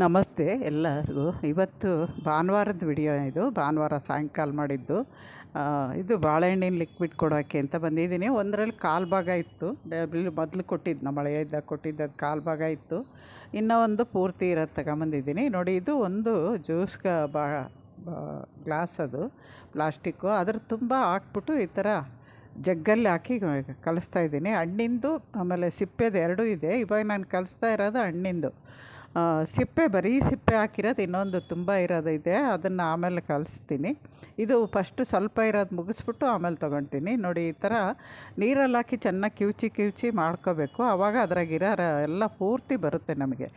ನಮಸ್ತೆ ಎಲ್ಲರಿಗೂ. ಇವತ್ತು ಭಾನುವಾರದ ವಿಡಿಯೋ ಇದು. ಭಾನುವಾರ ಸಾಯಂಕಾಲ ಮಾಡಿದ್ದು. ಇದು ಬಾಳೆಹಣ್ಣಿನ ಲಿಕ್ವಿಡ್ ಕೊಡೋಕ್ಕೆ ಅಂತ ಬಂದಿದ್ದೀನಿ. ಒಂದರಲ್ಲಿ ಕಾಲು ಭಾಗ ಇತ್ತು, ಮೊದಲು ಕೊಟ್ಟಿದ್ದು ನಮ್ಮ ಮಳೆಯಿದ್ದಾಗ ಕೊಟ್ಟಿದ್ದದು ಕಾಲು ಭಾಗ ಇತ್ತು. ಇನ್ನೂ ಒಂದು ಪೂರ್ತಿ ಇರೋದು ತಗೊಂಬಂದಿದ್ದೀನಿ. ನೋಡಿ, ಇದು ಒಂದು ಜ್ಯೂಸ್ ಗ್ಲಾಸ್, ಅದು ಪ್ಲಾಸ್ಟಿಕ್ಕು. ಅದ್ರ ತುಂಬ ಹಾಕ್ಬಿಟ್ಟು ಈ ಥರ ಜಗ್ಗಲ್ಲಿ ಹಾಕಿ ಕಲಿಸ್ತಾ ಇದ್ದೀನಿ. ಹಣ್ಣಿಂದು ಆಮೇಲೆ ಸಿಪ್ಪೆದು ಎರಡೂ ಇದೆ. ಇವಾಗ ನಾನು ಕಲಿಸ್ತಾ ಇರೋದು ಹಣ್ಣಿಂದು. ಸಿಪ್ಪೆ, ಬರೀ ಸಿಪ್ಪೆ ಹಾಕಿರೋದು ಇನ್ನೊಂದು ತುಂಬ ಇರೋದು ಇದೆ, ಅದನ್ನು ಆಮೇಲೆ ಕಲಿಸ್ತೀನಿ. ಇದು ಫಸ್ಟು ಸ್ವಲ್ಪ ಇರೋದು ಮುಗಿಸ್ಬಿಟ್ಟು ಆಮೇಲೆ ತೊಗೊಳ್ತೀನಿ. ನೋಡಿ, ಈ ಥರ ನೀರಲ್ಲಿ ಹಾಕಿ ಚೆನ್ನಾಗಿ ಕಿವುಚಿ ಮಾಡ್ಕೋಬೇಕು. ಆವಾಗ ಅದ್ರಾಗಿರೋ ಎಲ್ಲ ಪೂರ್ತಿ ಬರುತ್ತೆ ನಮಗೆ.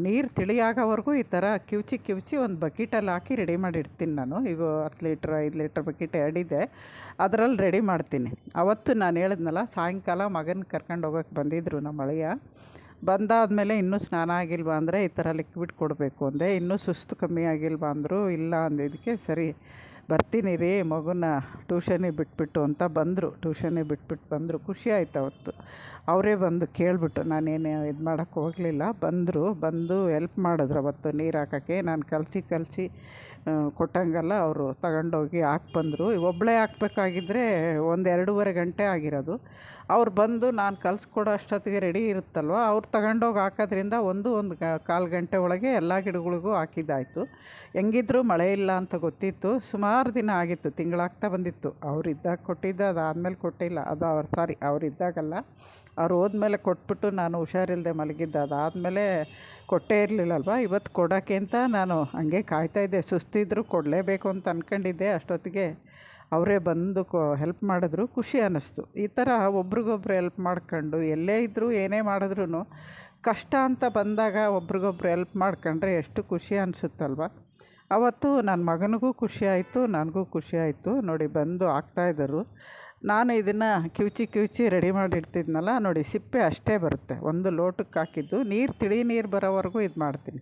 ನೀರು ತಿಳಿಯಾಗೋವರೆಗೂ ಈ ಥರ ಕಿವುಚಿ ಒಂದು ಬಕೆಟಲ್ಲಿ ಹಾಕಿ ರೆಡಿ ಮಾಡಿಡ್ತೀನಿ ನಾನು. ಈಗ 10 ಲೀಟ್ರ್ 5 ಲೀಟ್ರ್ ಬಕೆಟ್ ಎರಡಿದೆ, ಅದರಲ್ಲಿ ರೆಡಿ ಮಾಡ್ತೀನಿ. ಅವತ್ತು ನಾನು ಹೇಳಿದ್ನಲ್ಲ, ಸಾಯಂಕಾಲ ಮಗನ ಕರ್ಕೊಂಡು ಹೋಗೋಕ್ಕೆ ಬಂದಿದ್ದರು ನಮ್ಮ ಅಳಿಯ. ಬಂದಾದಮೇಲೆ ಇನ್ನೂ ಸ್ನಾನ ಆಗಿಲ್ವಾ ಅಂದರೆ ಈ ಥರ ಲಿಕ್ವಿಡ್ ಕೊಡಬೇಕು ಅಂದೆ. ಇನ್ನೂ ಸುಸ್ತು ಕಮ್ಮಿ ಆಗಿಲ್ವಾ ಅಂದರು. ಇಲ್ಲ ಅಂದಿದ್ದಕ್ಕೆ ಸರಿ ಬರ್ತೀನಿ ರೀ, ಮಗುನ ಟ್ಯೂಷನಿಗೆ ಬಿಟ್ಬಿಟ್ಟು ಅಂತ ಬಂದರು. ಟ್ಯೂಷನಿಗೆ ಬಿಟ್ಬಿಟ್ಟು ಬಂದರು. ಖುಷಿ ಆಯ್ತು ಅವತ್ತು. ಅವರೇ ಬಂದು ಕೇಳಿಬಿಟ್ಟು, ನಾನೇನು ಇದು ಮಾಡೋಕ್ಕೆ ಹೋಗಲಿಲ್ಲ. ಬಂದು ಹೆಲ್ಪ್ ಮಾಡಿದ್ರು ಅವತ್ತು ನೀರು ಹಾಕೋಕ್ಕೆ. ನಾನು ಕಲಸಿ ಕೊಟ್ಟಂಗೆಲ್ಲ ಅವರು ತಗೊಂಡೋಗಿ ಬಂದರು. ಒಬ್ಬಳೇ ಹಾಕ್ಬೇಕಾಗಿದ್ದರೆ 1-2.5 ಗಂಟೆ ಆಗಿರೋದು. ಅವ್ರು ಬಂದು ನಾನು ಕಲಿಸ್ಕೊಡೋ ಅಷ್ಟೊತ್ತಿಗೆ ರೆಡಿ ಇರುತ್ತಲ್ವ, ಅವ್ರು ತಗೊಂಡೋಗಿ ಹಾಕೋದ್ರಿಂದ ಒಂದು ಕಾಲು ಗಂಟೆ ಒಳಗೆ ಎಲ್ಲ ಗಿಡಗಳಿಗೂ ಹಾಕಿದ್ದಾಯಿತು. ಹೆಂಗಿದ್ರು ಮಳೆ ಇಲ್ಲ ಅಂತ ಗೊತ್ತಿತ್ತು. ಸುಮಾರು ದಿನ ಆಗಿತ್ತು, ತಿಂಗಳಾಗ್ತಾ ಬಂದಿತ್ತು. ಅವ್ರಿದ್ದಾಗ ಕೊಟ್ಟಿದ್ದು, ಅದಾದಮೇಲೆ ಕೊಟ್ಟಿಲ್ಲ. ಅದು ಅವ್ರಿದ್ದಾಗಲ್ಲ, ಅವ್ರು ಹೋದ್ಮೇಲೆ ಕೊಟ್ಬಿಟ್ಟು ನಾನು ಹುಷಾರಿಲ್ಲದೆ ಮಲಗಿದ್ದೆ. ಅದಾದಮೇಲೆ ಕೊಟ್ಟೇ ಇರಲಿಲ್ಲಲ್ವ. ಇವತ್ತು ಕೊಡೋಕ್ಕೆ ಅಂತ ನಾನು ಹಂಗೆ ಕಾಯ್ತಾಯಿದ್ದೆ. ಸುಸ್ತಿದ್ರು ಕೊಡಲೇಬೇಕು ಅಂತ ಅಂದ್ಕೊಂಡಿದ್ದೆ. ಅಷ್ಟೊತ್ತಿಗೆ ಅವರೇ ಬಂದು ಹೆಲ್ಪ್ ಮಾಡಿದ್ರು. ಖುಷಿ ಅನ್ನಿಸ್ತು. ಈ ಥರ ಒಬ್ರಿಗೊಬ್ರು ಹೆಲ್ಪ್ ಮಾಡ್ಕೊಂಡು ಎಲ್ಲೇ ಇದ್ದರೂ ಏನೇ ಮಾಡಿದ್ರೂ ಕಷ್ಟ ಅಂತ ಬಂದಾಗ ಒಬ್ರಿಗೊಬ್ರು ಹೆಲ್ಪ್ ಮಾಡ್ಕೊಂಡ್ರೆ ಎಷ್ಟು ಖುಷಿ ಅನಿಸುತ್ತಲ್ವ. ಅವತ್ತು ನನ್ನ ಮಗನಿಗೂ ಖುಷಿ ಆಯಿತು, ನನಗೂ ಖುಷಿ ಆಯಿತು. ನೋಡಿ, ಬಂದು ಹಾಕ್ತಾಯಿದ್ದರು. ನಾನು ಇದನ್ನು ಕಿವುಚಿ ರೆಡಿ ಮಾಡಿಡ್ತಿದ್ನಲ್ಲ, ನೋಡಿ ಸಿಪ್ಪೆ ಅಷ್ಟೇ ಬರುತ್ತೆ. ಒಂದು ಲೋಟಕ್ಕೆ ಹಾಕಿದ್ದು ನೀರು ಬರೋವರೆಗೂ ಇದು ಮಾಡ್ತೀನಿ.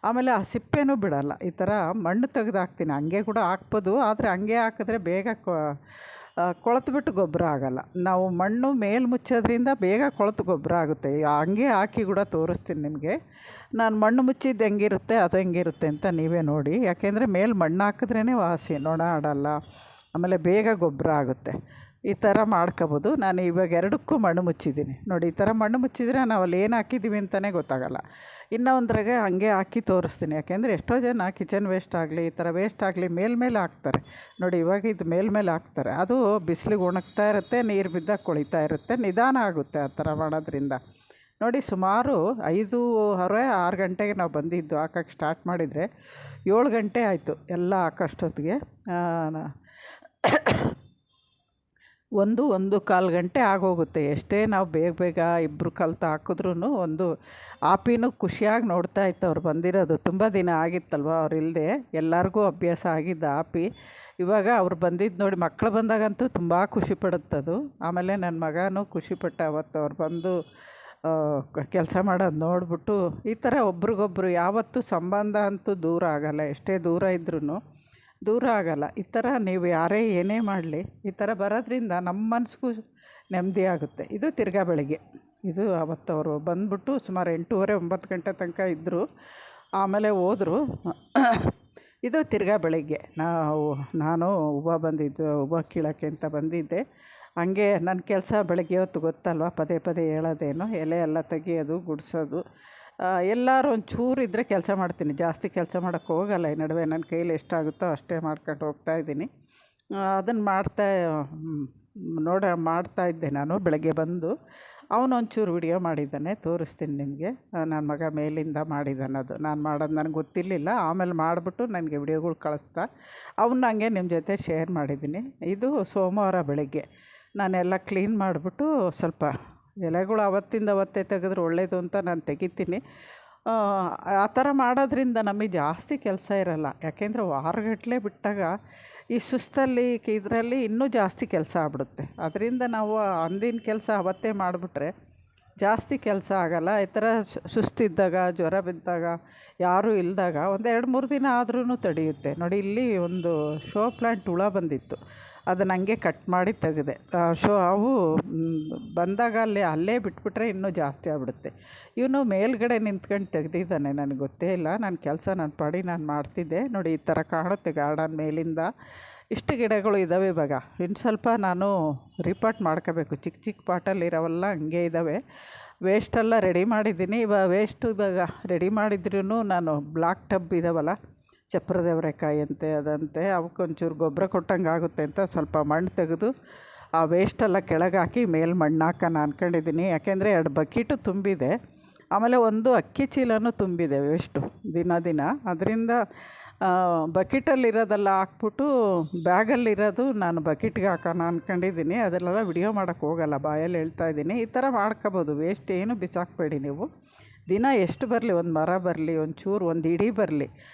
ಆಮೇಲೆ ಆ ಸಿಪ್ಪೆನೂ ಬಿಡಲ್ಲ. ಈ ಥರ ಮಣ್ಣು ತೆಗೆದು ಹಾಕ್ತೀನಿ. ಹಂಗೆ ಕೂಡ ಹಾಕ್ಬೋದು, ಆದರೆ ಹಂಗೆ ಹಾಕಿದ್ರೆ ಬೇಗ ಕೊಳೆತುಬಿಟ್ಟು ಗೊಬ್ಬರ ಆಗೋಲ್ಲ. ನಾವು ಮಣ್ಣು ಮೇಲೆ ಮುಚ್ಚೋದ್ರಿಂದ ಬೇಗ ಕೊಳೆತು ಗೊಬ್ಬರ ಆಗುತ್ತೆ. ಹಂಗೆ ಹಾಕಿ ಕೂಡ ತೋರಿಸ್ತೀನಿ ನಿಮಗೆ. ನಾನು ಮಣ್ಣು ಮುಚ್ಚಿದ್ದು ಹೆಂಗಿರುತ್ತೆ ಅದು ಹೆಂಗಿರುತ್ತೆ ಅಂತ ನೀವೇ ನೋಡಿ. ಯಾಕೆಂದರೆ ಮೇಲೆ ಮಣ್ಣು ಹಾಕಿದ್ರೇ ವಾಸಿ, ನೊಣ ಆಡಲ್ಲ, ಆಮೇಲೆ ಬೇಗ ಗೊಬ್ಬರ ಆಗುತ್ತೆ. ಈ ಥರ ಮಾಡ್ಕೋಬೋದು. ನಾನು ಇವಾಗ ಎರಡಕ್ಕೂ ಮಣ್ಣು ಮುಚ್ಚಿದ್ದೀನಿ. ನೋಡಿ, ಈ ಥರ ಮಣ್ಣು ಮುಚ್ಚಿದರೆ ನಾವು ಅಲ್ಲಿ ಏನು ಹಾಕಿದ್ದೀವಿ ಅಂತಲೇ ಗೊತ್ತಾಗಲ್ಲ. ಇನ್ನೂ ಒಂದ್ರಾಗೆ ಹಂಗೆ ಹಾಕಿ ತೋರಿಸ್ತೀನಿ. ಯಾಕೆಂದರೆ ಎಷ್ಟೋ ಜನ ಕಿಚನ್ ವೇಸ್ಟ್ ಆಗಲಿ, ಈ ಥರ ವೇಸ್ಟ್ ಆಗಲಿ ಮೇಲ್ಮೇಲೆ ಹಾಕ್ತಾರೆ. ನೋಡಿ, ಇವಾಗ ಇದು ಮೇಲ್ಮೇಲೆ ಹಾಕ್ತಾರೆ. ಅದು ಬಿಸಿಲಿಗೆ ಒಣಗ್ತಾ ಇರುತ್ತೆ, ನೀರು ಬಿದ್ದಾಗ ಕೊಳಿತಾ ಇರುತ್ತೆ. ನಿಧಾನ ಆಗುತ್ತೆ ಆ ಥರ ಮಾಡೋದ್ರಿಂದ. ನೋಡಿ, ಸುಮಾರು 5:30-6 ಗಂಟೆಗೆ ನಾವು ಬಂದಿದ್ದು. ಹಾಕೋಕ್ಕೆ ಸ್ಟಾರ್ಟ್ ಮಾಡಿದರೆ 7 ಗಂಟೆ ಆಯಿತು ಎಲ್ಲ ಹಾಕೋಷ್ಟೊತ್ತಿಗೆ. 1-1.25 ಗಂಟೆ ಆಗೋಗುತ್ತೆ. ಎಷ್ಟೇ ನಾವು ಬೇಗ ಇಬ್ಬರು ಕಲ್ತು ಹಾಕಿದ್ರೂ ಒಂದು ಆಪಿನೂ ಖುಷಿಯಾಗಿ ನೋಡ್ತಾ ಇತ್ತು. ಅವ್ರು ಬಂದಿರೋದು ತುಂಬ ದಿನ ಆಗಿತ್ತಲ್ವ, ಅವ್ರು ಇಲ್ಲದೆ ಎಲ್ಲರಿಗೂ ಅಭ್ಯಾಸ ಆಗಿದ್ದ ಆಪಿ. ಇವಾಗ ಅವ್ರು ಬಂದಿದ್ದು ನೋಡಿ, ಮಕ್ಕಳು ಬಂದಾಗಂತೂ ತುಂಬ ಖುಷಿ ಪಡುತ್ತದು. ಆಮೇಲೆ ನನ್ನ ಮಗನೂ ಖುಷಿಪಟ್ಟ ಅವತ್ತು ಅವ್ರು ಬಂದು ಕೆಲಸ ಮಾಡೋದು ನೋಡಿಬಿಟ್ಟು. ಈ ಥರ ಒಬ್ರಿಗೊಬ್ರು ಯಾವತ್ತೂ ಸಂಬಂಧ ಅಂತೂ ದೂರ ಆಗೋಲ್ಲ. ಎಷ್ಟೇ ದೂರ ಇದ್ರೂ ದೂರ ಆಗೋಲ್ಲ. ಈ ಥರ ನೀವು ಯಾರೇ ಏನೇ ಮಾಡಲಿ, ಈ ಥರ ಬರೋದ್ರಿಂದ ನಮ್ಮ ಮನಸ್ಸಿಗೂ ನೆಮ್ಮದಿ ಆಗುತ್ತೆ. ಇದು ತಿರ್ಗಾ ಬೆಳಗ್ಗೆ. ಇದು ಅವತ್ತು ಅವರು ಬಂದ್ಬಿಟ್ಟು ಸುಮಾರು 8:30-9 ಗಂಟೆ ತನಕ ಇದ್ದರು. ಆಮೇಲೆ ಹೋದರು. ಇದು ತಿರ್ಗಾ ಬೆಳಗ್ಗೆ ನಾನು ಹೂವು ಕೀಳೋಕ್ಕೆ ಅಂತ ಬಂದಿದ್ದೆ. ಹಂಗೆ ನನ್ನ ಕೆಲಸ ಬೆಳಗ್ಗೆ ಹೊತ್ತು ಗೊತ್ತಲ್ವ, ಪದೇ ಹೇಳೋದೇನು, ಎಲೆ ಎಲ್ಲ ತೆಗಿಯೋದು, ಗುಡಿಸೋದು. ಎಲ್ಲರೂ ಒಂಚೂರು ಇದ್ದರೆ ಕೆಲಸ ಮಾಡ್ತೀನಿ. ಜಾಸ್ತಿ ಕೆಲಸ ಮಾಡೋಕ್ಕೆ ಹೋಗಲ್ಲ. ಈ ನಡುವೆ ನನ್ನ ಕೈಲಿ ಎಷ್ಟಾಗುತ್ತೋ ಅಷ್ಟೇ ಮಾಡ್ಕೊಂಡು ಹೋಗ್ತಾಯಿದ್ದೀನಿ. ಅದನ್ನು ಮಾಡ್ತಾಯಿದ್ದೆ ನಾನು. ಬೆಳಗ್ಗೆ ಬಂದು ಅವನೊಂಚೂರು ವಿಡಿಯೋ ಮಾಡಿದ್ದಾನೆ, ತೋರಿಸ್ತೀನಿ ನಿಮಗೆ. ನನ್ನ ಮಗ ಮೇಲಿಂದ ಮಾಡಿದ್ದಾನೆ. ಅದು ನಾನು ಮಾಡೋದು ನನಗೆ ಗೊತ್ತಿರಲಿಲ್ಲ. ಆಮೇಲೆ ಮಾಡಿಬಿಟ್ಟು ನನಗೆ ವಿಡಿಯೋಗಳು ಕಳಿಸ್ತಾ ಅವನ್ನ ಹಂಗೆ ನಿಮ್ಮ ಜೊತೆ ಶೇರ್ ಮಾಡಿದ್ದೀನಿ. ಇದು ಸೋಮವಾರ ಬೆಳಗ್ಗೆ ನಾನೆಲ್ಲ ಕ್ಲೀನ್ ಮಾಡಿಬಿಟ್ಟು ಸ್ವಲ್ಪ ಎಲೆಗಳು ಅವತ್ತೇ ತೆಗೆದ್ರೆ ಒಳ್ಳೆಯದು ಅಂತ ನಾನು ತೆಗಿತೀನಿ. ಆ ಥರ ಮಾಡೋದ್ರಿಂದ ನಮಗೆ ಜಾಸ್ತಿ ಕೆಲಸ ಇರೋಲ್ಲ. ಯಾಕೆಂದರೆ ವಾರಗಟ್ಟಲೆ ಬಿಟ್ಟಾಗ ಈ ಸುಸ್ತಲ್ಲಿ ಇದರಲ್ಲಿ ಇನ್ನೂ ಜಾಸ್ತಿ ಕೆಲಸ ಆಗ್ಬಿಡುತ್ತೆ. ಅದರಿಂದ ನಾವು ಅಂದಿನ ಕೆಲಸ ಅವತ್ತೇ ಮಾಡಿಬಿಟ್ರೆ ಜಾಸ್ತಿ ಕೆಲಸ ಆಗೋಲ್ಲ. ಈ ಥರ ಸುಸ್ತಿದ್ದಾಗ, ಜ್ವರ ಬಿದ್ದಾಗ, ಯಾರೂ ಇಲ್ಲದಾಗ 1-2-3 ದಿನ ಆದ್ರೂ ತಡೆಯುತ್ತೆ. ನೋಡಿ, ಇಲ್ಲಿ ಒಂದು ಶೋ ಪ್ಲ್ಯಾಂಟ್ ಹುಳ ಬಂದಿತ್ತು. ಅದನ್ನು ಹಂಗೆ ಕಟ್ ಮಾಡಿ ತೆಗೆದೆ. ಅವು ಬಂದಾಗ ಅಲ್ಲೇ ಬಿಟ್ಬಿಟ್ರೆ ಇನ್ನೂ ಜಾಸ್ತಿ ಆಗ್ಬಿಡುತ್ತೆ. ಇವನು ಮೇಲ್ಗಡೆ ನಿಂತ್ಕೊಂಡು ತೆಗ್ದಿದ್ದಾನೆ, ನನಗೆ ಗೊತ್ತೇ ಇಲ್ಲ. ನನ್ನ ಕೆಲಸ ನನ್ನ ಪಾಡಿ ನಾನು ಮಾಡ್ತಿದ್ದೆ. ನೋಡಿ ಈ ಥರ ಕಾಣುತ್ತೆ ಗಾರ್ಡನ್ ಮೇಲಿಂದ. ಇಷ್ಟು ಗಿಡಗಳು ಇದ್ದಾವೆ. ಇವಾಗ ಇನ್ನು ಸ್ವಲ್ಪ ನಾನು ರಿಪಾಟ್ ಮಾಡ್ಕೋಬೇಕು. ಚಿಕ್ಕ ಚಿಕ್ಕ ಪಾಟಲ್ಲಿರೋವೆಲ್ಲ ಹಂಗೆ ಇದ್ದಾವೆ. ವೇಸ್ಟೆಲ್ಲ ರೆಡಿ ಮಾಡಿದ್ದೀನಿ. ವೇಸ್ಟು ಇವಾಗ ರೆಡಿ ಮಾಡಿದ್ರೂ ನಾನು ಬ್ಲಾಕ್ ಟಬ್ ಇದ್ದಾವಲ್ಲ, ಚಪ್ರದ ಅವರೆಕಾಯಿ ಅಂತೆ ಅದಂತೆ, ಅವಕ್ಕೊಂಚೂರು ಗೊಬ್ಬರ ಕೊಟ್ಟಂಗೆ ಆಗುತ್ತೆ ಅಂತ ಸ್ವಲ್ಪ ಮಣ್ಣು ತೆಗೆದು ಆ ವೇಸ್ಟೆಲ್ಲ ಕೆಳಗೆ ಹಾಕಿ ಮೇಲೆ ಮಣ್ಣು ಹಾಕೋಣ ಅಂದ್ಕೊಂಡಿದ್ದೀನಿ. ಯಾಕೆಂದರೆ 2 ಬಕೀಟು ತುಂಬಿದೆ, ಆಮೇಲೆ ಒಂದು ಅಕ್ಕಿ ಚೀಲನೂ ತುಂಬಿದೆ ವೇಸ್ಟು ದಿನ. ಅದರಿಂದ ಬಕೆಟಲ್ಲಿರೋದೆಲ್ಲ ಹಾಕ್ಬಿಟ್ಟು ಬ್ಯಾಗಲ್ಲಿರೋದು ನಾನು ಬಕೆಟ್ಗೆ ಹಾಕೋಣ ಅಂದ್ಕೊಂಡಿದ್ದೀನಿ. ಅದರಲ್ಲೆಲ್ಲ ವಿಡಿಯೋ ಮಾಡೋಕ್ಕೆ ಹೋಗಲ್ಲ, ಬಾಯಲ್ಲಿ ಹೇಳ್ತಾಯಿದ್ದೀನಿ. ಈ ಥರ ಮಾಡ್ಕೋಬೋದು. ವೇಸ್ಟ್ ಏನು ಬಿಸಾಕಬೇಡಿ ನೀವು. ದಿನ ಎಷ್ಟು ಬರಲಿ, ಒಂದು ಮರ ಬರಲಿ, ಒಂದು ಇಡೀ ಬರಲಿ,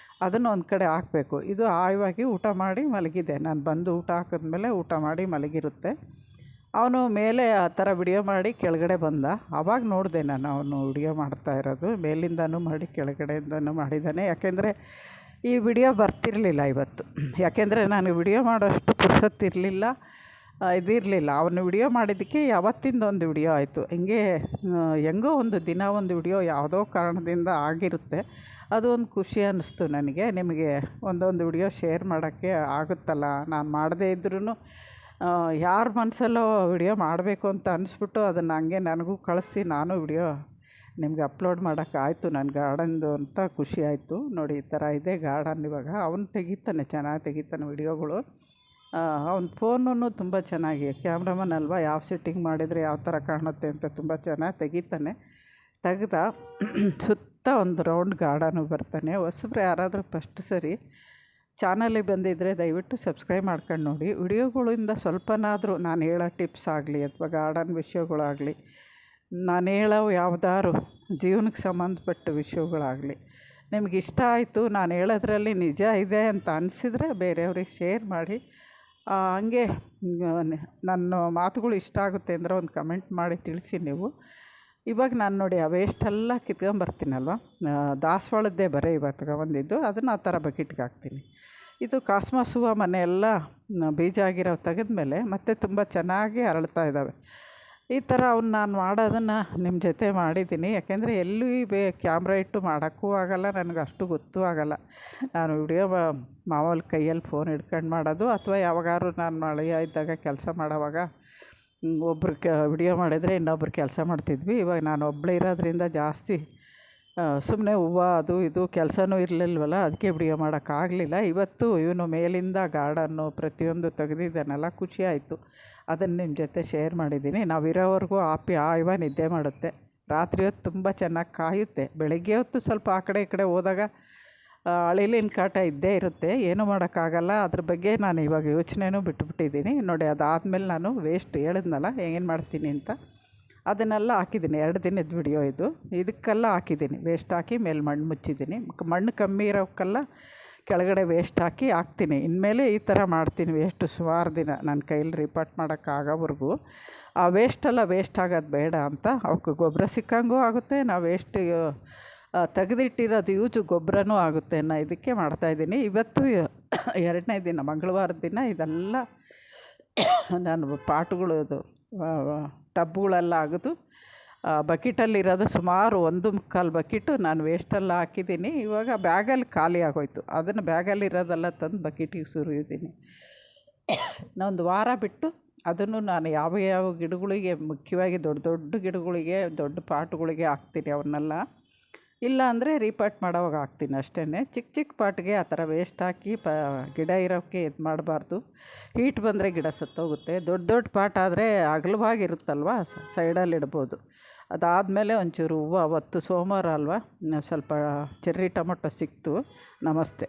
ಅದನ್ನು ಒಂದು ಕಡೆ ಹಾಕಬೇಕು. ಇದು ಆಯವಾಗಿ ಊಟ ಮಾಡಿ ಮಲಗಿದೆ. ನಾನು ಬಂದು ಊಟ ಹಾಕಿದ್ಮೇಲೆ ಊಟ ಮಾಡಿ ಮಲಗಿರುತ್ತೆ. ಅವನು ಮೇಲೆ ಆ ಥರ ವಿಡಿಯೋ ಮಾಡಿ ಕೆಳಗಡೆ ಬಂದ. ಆವಾಗ ನೋಡಿದೆ ನಾನು ಅವನು ವಿಡಿಯೋ ಮಾಡ್ತಾ ಇರೋದು. ಮೇಲಿಂದನೂ ಮಾಡಿ ಕೆಳಗಡೆಯಿಂದನೂ ಮಾಡಿದ್ದಾನೆ. ಯಾಕೆಂದರೆ ಈ ವಿಡಿಯೋ ಬರ್ತಿರಲಿಲ್ಲ ಇವತ್ತು. ಯಾಕೆಂದರೆ ನಾನು ವಿಡಿಯೋ ಮಾಡೋಷ್ಟು ಪುರ್ಸೊತ್ತಿರಲಿಲ್ಲ, ಇದಿರಲಿಲ್ಲ. ಅವನು ವಿಡಿಯೋ ಮಾಡಿದ್ದಕ್ಕೆ ಯಾವತ್ತಿಂದ ಒಂದು ವಿಡಿಯೋ ಆಯಿತು. ಹೆಂಗೋ ಒಂದು ದಿನ ಒಂದು ವಿಡಿಯೋ ಯಾವುದೋ ಕಾರಣದಿಂದ ಆಗಿರುತ್ತೆ. ಅದು ಒಂದು ಖುಷಿ ಅನ್ನಿಸ್ತು ನನಗೆ. ನಿಮಗೆ ಒಂದೊಂದು ವಿಡಿಯೋ ಶೇರ್ ಮಾಡೋಕ್ಕೆ ಆಗುತ್ತಲ್ಲ, ನಾನು ಮಾಡದೇ ಇದ್ರೂ ಯಾರ ಮನಸ್ಸಲ್ಲೋ ವಿಡಿಯೋ ಮಾಡಬೇಕು ಅಂತ ಅನಿಸ್ಬಿಟ್ಟು ಅದನ್ನು ಹಂಗೆ ನನಗೂ ಕಳಿಸಿ ನಾನು ವಿಡಿಯೋ ನಿಮಗೆ ಅಪ್ಲೋಡ್ ಮಾಡೋಕ್ಕಾಯ್ತು ನನ್ನ ಗಾರ್ಡನ್ದು ಅಂತ ಖುಷಿ ಆಯಿತು. ನೋಡಿ ಈ ಥರ ಇದೆ ಗಾರ್ಡನ್ ಇವಾಗ. ಅವನು ತೆಗಿತಾನೆ, ಚೆನ್ನಾಗಿ ತೆಗಿತಾನೆ ವಿಡಿಯೋಗಳು. ಅವನ ಫೋನೂ ತುಂಬ ಚೆನ್ನಾಗಿ, ಕ್ಯಾಮ್ರಾಮನ್ ಅಲ್ವಾ, ಯಾವ ಸೆಟ್ಟಿಂಗ್ ಮಾಡಿದರೆ ಯಾವ ಥರ ಕಾಣುತ್ತೆ ಅಂತ ತುಂಬ ಚೆನ್ನಾಗಿ ತೆಗಿತಾನೆ. ತೆಗ್ದ ಸುತ್ತ ಒಂದು ರೌಂಡ್ ಗಾರ್ಡನು ಬರ್ತಾನೆ. ಹೊಸಬ್ರು ಯಾರಾದರೂ ಫಸ್ಟ್ ಸರಿ ಚಾನಲಿಗೆ ಬಂದಿದ್ದರೆ ದಯವಿಟ್ಟು ಸಬ್ಸ್ಕ್ರೈಬ್ ಮಾಡ್ಕೊಂಡು ನೋಡಿ. ವಿಡಿಯೋಗಳಿಂದ ಸ್ವಲ್ಪನಾದರೂ ನಾನು ಹೇಳೋ ಟಿಪ್ಸ್ ಆಗಲಿ ಅಥವಾ ಗಾರ್ಡನ್ ವಿಷಯಗಳಾಗಲಿ, ನಾನು ಹೇಳೋ ಯಾವುದಾದ್ರು ಜೀವನಕ್ಕೆ ಸಂಬಂಧಪಟ್ಟ ವಿಷಯಗಳಾಗಲಿ ನಿಮ್ಗೆ ಇಷ್ಟ ಆಯಿತು, ನಾನು ಹೇಳೋದ್ರಲ್ಲಿ ನಿಜ ಇದೆ ಅಂತ ಅನಿಸಿದರೆ ಬೇರೆಯವ್ರಿಗೆ ಶೇರ್ ಮಾಡಿ. ಹಂಗೆ ನನ್ನ ಮಾತುಗಳು ಇಷ್ಟ ಆಗುತ್ತೆ ಅಂದರೆ ಒಂದು ಕಮೆಂಟ್ ಮಾಡಿ ತಿಳಿಸಿ ನೀವು. ಇವಾಗ ನಾನು ನೋಡಿ ಆ ವೇಸ್ಟೆಲ್ಲ ಕಿತ್ಕೊಂಬರ್ತೀನಲ್ವ, ದಾಸವಾಳದ್ದೇ ಬರೀ ಇವಾಗ ತಗೊಬಂದಿದ್ದು, ಅದನ್ನು ಆ ಥರ ಬಕೆಟ್ಗೆ ಹಾಕ್ತೀನಿ. ಇದು ಕಾಸ್ಮಾಸ್ ಹೂವು ಮನೆಯೆಲ್ಲ ಬೀಜ ಆಗಿರೋ ತೆಗೆದ್ಮೇಲೆ ಮತ್ತೆ ತುಂಬ ಚೆನ್ನಾಗಿ ಅರಳ್ತಾ ಇದ್ದಾವೆ. ಈ ಥರ ನಾನು ಮಾಡೋದನ್ನು ನಿಮ್ಮ ಜೊತೆ ಮಾಡಿದ್ದೀನಿ. ಯಾಕೆಂದರೆ ಎಲ್ಲಿ ಕ್ಯಾಮ್ರಾ ಇಟ್ಟು ಮಾಡೋಕ್ಕೂ ಆಗೋಲ್ಲ, ನನಗೆ ಅಷ್ಟು ಗೊತ್ತೂ ಆಗೋಲ್ಲ. ನಾನು ವಿಡಿಯೋ ಮಾಮೂಲಿ ಕೈಯಲ್ಲಿ ಫೋನ್ ಹಿಡ್ಕೊಂಡು ಮಾಡೋದು, ಅಥವಾ ಯಾವಾಗಾದ್ರು ನಾನು ಮಳೆಯ ಇದ್ದಾಗ ಕೆಲಸ ಮಾಡೋವಾಗ ಒಬ್ರು ವಿಡಿಯೋ ಮಾಡಿದರೆ ಇನ್ನೊಬ್ರು ಕೆಲಸ ಮಾಡ್ತಿದ್ವಿ. ಇವಾಗ ನಾನು ಒಬ್ಬಳೇ ಇರೋದ್ರಿಂದ ಜಾಸ್ತಿ ಸುಮ್ಮನೆ ಹೂವು ಅದು ಇದು ಕೆಲಸನೂ ಇರಲಿಲ್ವಲ್ಲ, ಅದಕ್ಕೆ ವಿಡಿಯೋ ಮಾಡೋಕ್ಕಾಗಲಿಲ್ಲ. ಇವತ್ತು ಇವನು ಮೇಲಿಂದ ಗಾರ್ಡನ್ನು ಪ್ರತಿಯೊಂದು ತೆಗೆದಿದ್ದಾನೆಲ್ಲ, ಖುಷಿ ಆಯಿತು. ಅದನ್ನು ನಿಮ್ಮ ಜೊತೆ ಶೇರ್ ಮಾಡಿದ್ದೀನಿ. ನಾವಿರೋವರೆಗೂ ಹಾಯವಾಗಿ ನಿದ್ದೆ ಮಾಡುತ್ತೆ. ರಾತ್ರಿ ಹೊತ್ತು ತುಂಬ ಚೆನ್ನಾಗಿ ಕಾಯುತ್ತೆ. ಬೆಳಗ್ಗೆ ಹೊತ್ತು ಸ್ವಲ್ಪ ಆ ಕಡೆ ಈ ಕಡೆ ಹೋದಾಗ ಅಳಿಲಿನ ಕಾಟ ಇದ್ದೇ ಇರುತ್ತೆ, ಏನೂ ಮಾಡೋಕ್ಕಾಗಲ್ಲ. ಅದ್ರ ಬಗ್ಗೆ ನಾನು ಇವಾಗ ಯೋಚನೆನೂ ಬಿಟ್ಟುಬಿಟ್ಟಿದ್ದೀನಿ. ನೋಡಿ ಅದಾದಮೇಲೆ ನಾನು ವೇಸ್ಟ್ ಹೇಳಿದ್ನಲ್ಲ ಏನು ಮಾಡ್ತೀನಿ ಅಂತ, ಅದನ್ನೆಲ್ಲ ಹಾಕಿದ್ದೀನಿ. 2 ದಿನದ ವಿಡಿಯೋ ಇದು. ಇದಕ್ಕೆಲ್ಲ ಹಾಕಿದ್ದೀನಿ, ವೇಸ್ಟ್ ಹಾಕಿ ಮೇಲೆ ಮಣ್ಣು ಮುಚ್ಚಿದ್ದೀನಿ. ಮಣ್ಣು ಕಮ್ಮಿ ಇರೋಕ್ಕೆಲ್ಲ ಕೆಳಗಡೆ ವೇಸ್ಟ್ ಹಾಕಿ ಹಾಕ್ತೀನಿ. ಇನ್ಮೇಲೆ ಈ ಥರ ಮಾಡ್ತೀನಿ ವೇಸ್ಟು ಸುಮಾರು ದಿನ ನನ್ನ ಕೈಯಲ್ಲಿ ರಿಪಾರ್ಟ್ ಮಾಡೋಕ್ಕಾಗೋವರೆಗೂ. ಆ ವೇಸ್ಟೆಲ್ಲ ವೇಸ್ಟ್ ಆಗೋದು ಬೇಡ ಅಂತ ಅವಕ್ಕೆ ಗೊಬ್ಬರ ಸಿಕ್ಕಂಗೂ ಆಗುತ್ತೆ, ನಾವು ವೇಸ್ಟ್ ತೆಗೆದಿಟ್ಟಿರೋದು ಯೂಜು ಗೊಬ್ಬರನೂ ಆಗುತ್ತೆ ಅನ್ನೋ ಇದಕ್ಕೆ ಮಾಡ್ತಾಯಿದ್ದೀನಿ. ಇವತ್ತು 2ನೇ ದಿನ, ಮಂಗಳವಾರದ ದಿನ ಇದೆಲ್ಲ ನಾನು ಪಾಟುಗಳು ಟಬ್ಗಳೆಲ್ಲ ಆಗೋದು ಬಕೆಟಲ್ಲಿರೋದು ಸುಮಾರು 1.25 ಬಕೆಟು ನಾನು ವೇಸ್ಟೆಲ್ಲ ಹಾಕಿದ್ದೀನಿ. ಇವಾಗ ಬ್ಯಾಗಲ್ಲಿ ಖಾಲಿ ಆಗೋಯ್ತು. ಅದನ್ನು ಬ್ಯಾಗಲ್ಲಿರೋದೆಲ್ಲ ತಂದು ಬಕೆಟಿಗೆ ಸುರಿಯಿದ್ದೀನಿ. ಇನ್ನೊಂದು ವಾರ ಬಿಟ್ಟು ಅದನ್ನು ನಾನು ಯಾವ ಗಿಡಗಳಿಗೆ, ಮುಖ್ಯವಾಗಿ ದೊಡ್ಡ ಗಿಡಗಳಿಗೆ, ದೊಡ್ಡ ಪಾಟುಗಳಿಗೆ ಹಾಕ್ತೀನಿ. ಅವನ್ನೆಲ್ಲ ಇಲ್ಲ ಅಂದರೆ ರೀಪಾಟ್ ಮಾಡೋವಾಗ ಹಾಕ್ತೀನಿ ಅಷ್ಟೇ. ಚಿಕ್ಕ ಪಾಟ್ಗೆ ಆ ಥರ ವೇಸ್ಟ್ ಹಾಕಿ ಗಿಡ ಇರೋಕ್ಕೆ ಇದು ಮಾಡಬಾರ್ದು. ಹೀಟ್ ಬಂದರೆ ಗಿಡ ಸತ್ತೋಗುತ್ತೆ. ದೊಡ್ಡ ಪಾಟ್ ಆದರೆ ಅಗಲವಾಗಿರುತ್ತಲ್ವ, ಸೈಡಲ್ಲಿ ಇಡ್ಬೋದು. ಅದಾದಮೇಲೆ ಒಂಚೂರು ಹೂವು, ಅವತ್ತು ಸೋಮವಾರ ಅಲ್ವಾ, ಸ್ವಲ್ಪ ಚೆರ್ರಿ ಟೊಮೊಟೊ ಸಿಕ್ತು. ನಮಸ್ತೆ.